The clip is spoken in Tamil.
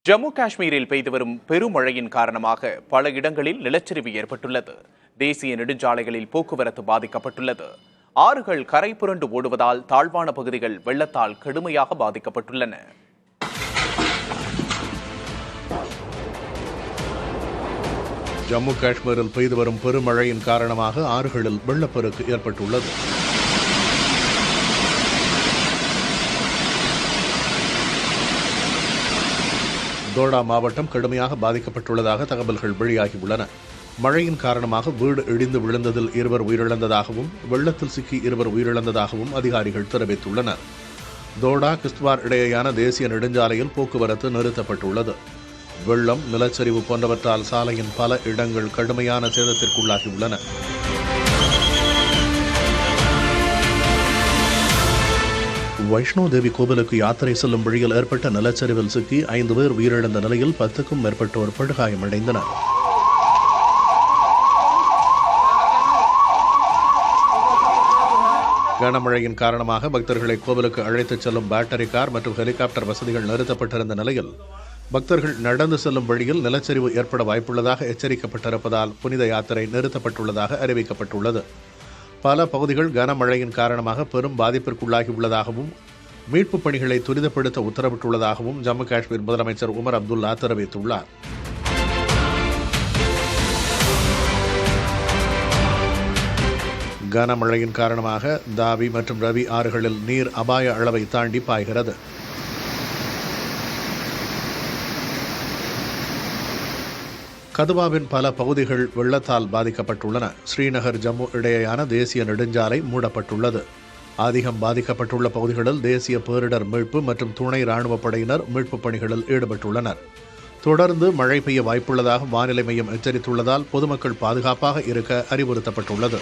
ஜம்மு காஷ்மீரில் பெய்து வரும் பெருமழையின் காரணமாக பல இடங்களில் நிலச்சரிவு ஏற்பட்டுள்ளது. தேசிய நெடுஞ்சாலைகளில் போக்குவரத்து பாதிக்கப்பட்டுள்ளது. ஆறுகள் கரை புரண்டு ஓடுவதால் தாழ்வான பகுதிகள் வெள்ளத்தால் கடுமையாக பாதிக்கப்பட்டுள்ளன. ஜம்மு காஷ்மீரில் பெய்து வரும் பெருமழையின் காரணமாக ஆறுகளில் வெள்ளப்பெருக்கு ஏற்பட்டுள்ளது. தோடா மாவட்டம் கடுமையாக பாதிக்கப்பட்டுள்ளதாக தகவல்கள் வெளியாகியுள்ளன. மழையின் காரணமாக வீடு இடிந்து விழுந்ததில் 2 உயிரிழந்ததாகவும் வெள்ளத்தில் சிக்கி 2 உயிரிழந்ததாகவும் அதிகாரிகள் தெரிவித்துள்ளனர். தோடா கிஸ்த்வார் இடையேயான தேசிய நெடுஞ்சாலையில் போக்குவரத்து நிறுத்தப்பட்டுள்ளது. வெள்ளம், நிலச்சரிவு போன்றவற்றால் சாலையின் பல இடங்கள் கடுமையான சேதத்திற்குள்ளாகியுள்ளன. வைஷ்ணோ தேவி கோவிலுக்கு யாத்திரை செல்லும் வழியில் ஏற்பட்ட நிலச்சரிவில் சிக்கி 5 பேர் உயிரிழந்த நிலையில் 10க்கும் மேற்பட்டோர் படுகாயமடைந்தனர். கனமழையின் காரணமாக பக்தர்களை கோவிலுக்கு அழைத்துச் செல்லும் பேட்டரி கார் மற்றும் ஹெலிகாப்டர் வசதிகள் நிறுத்தப்பட்டிருந்த நிலையில் பக்தர்கள் நடந்து செல்லும் வழியில் நிலச்சரிவு ஏற்பட வாய்ப்புள்ளதாக எச்சரிக்கப்பட்டிருப்பதால் புனித யாத்திரை நிறுத்தப்பட்டுள்ளதாக அறிவிக்கப்பட்டுள்ளது. பல பகுதிகள் கனமழையின் காரணமாக பெரும் பாதிப்பிற்குள்ளாகியுள்ளதாகவும் மீட்புப் பணிகளை துரிதப்படுத்த உத்தரவிட்டுள்ளதாகவும் ஜம்மு காஷ்மீர் முதலமைச்சர் உமர் அப்துல்லா தெரிவித்துள்ளார். கனமழையின் காரணமாக தாவி மற்றும் ரவி ஆறுகளில் நீர் அபாய அளவை தாண்டி பாய்கிறது. கதுவாவின் பல பகுதிகள் வெள்ளத்தால் பாதிக்கப்பட்டுள்ளன. ஸ்ரீநகர் ஜம்மு இடையேயான தேசிய நெடுஞ்சாலை மூடப்பட்டுள்ளது. அதிகம் பாதிக்கப்பட்டுள்ள பகுதிகளில் தேசிய பேரிடர் மீட்பு மற்றும் துணை ராணுவப் படையினர் மீட்புப் பணிகளில் ஈடுபட்டுள்ளனர். தொடர்ந்து மழை பெய்ய வாய்ப்புள்ளதாக வானிலை மையம் எச்சரித்துள்ளதால் பொதுமக்கள் பாதுகாப்பாக இருக்க அறிவுறுத்தப்பட்டுள்ளது.